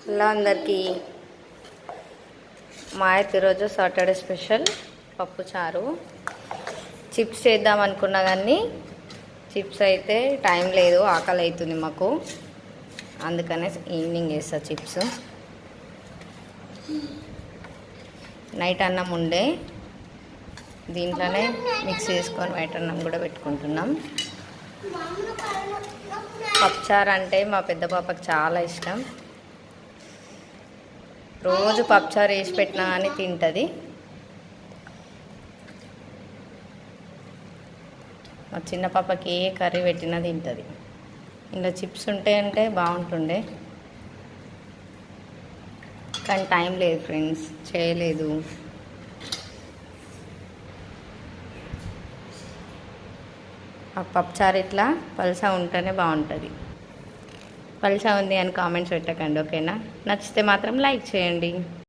Hello అందరికీ. మా అయితే ఈరోజు సాటర్డే స్పెషల్ పప్పు చారు. చిప్స్ చేద్దాం అనుకున్నా కానీ చిప్స్ అయితే టైం లేదు, ఆకలి అవుతుంది మాకు, అందుకనే ఈవినింగ్ చేస్తా చిప్స్. నైట్ అన్నం ఉండే దీంట్లోనే మిక్స్ చేసుకొని నైట్ అన్నం కూడా పెట్టుకుంటున్నాం. పప్పుచారు అంటే మా పెద్ద పాపకు చాలా ఇష్టం. రోజు పప్పుచారు వేసి పెట్టినా కానీ తింటుంది. మా చిన్న పాపకి ఏ కర్రీ పెట్టినా తింటుంది. ఇందులో చిప్స్ అంటే బాగుంటుండే, కానీ టైం లేదు ఫ్రెండ్స్, చేయలేదు. ఆ పప్పుచారు ఇట్లా పల్సా ఉంటేనే బాగుంటుంది. పల్సా ఉంది అని కామెంట్స్ పెట్టకండి, ఓకేనా? నచ్చితే మాత్రం లైక్ చేయండి.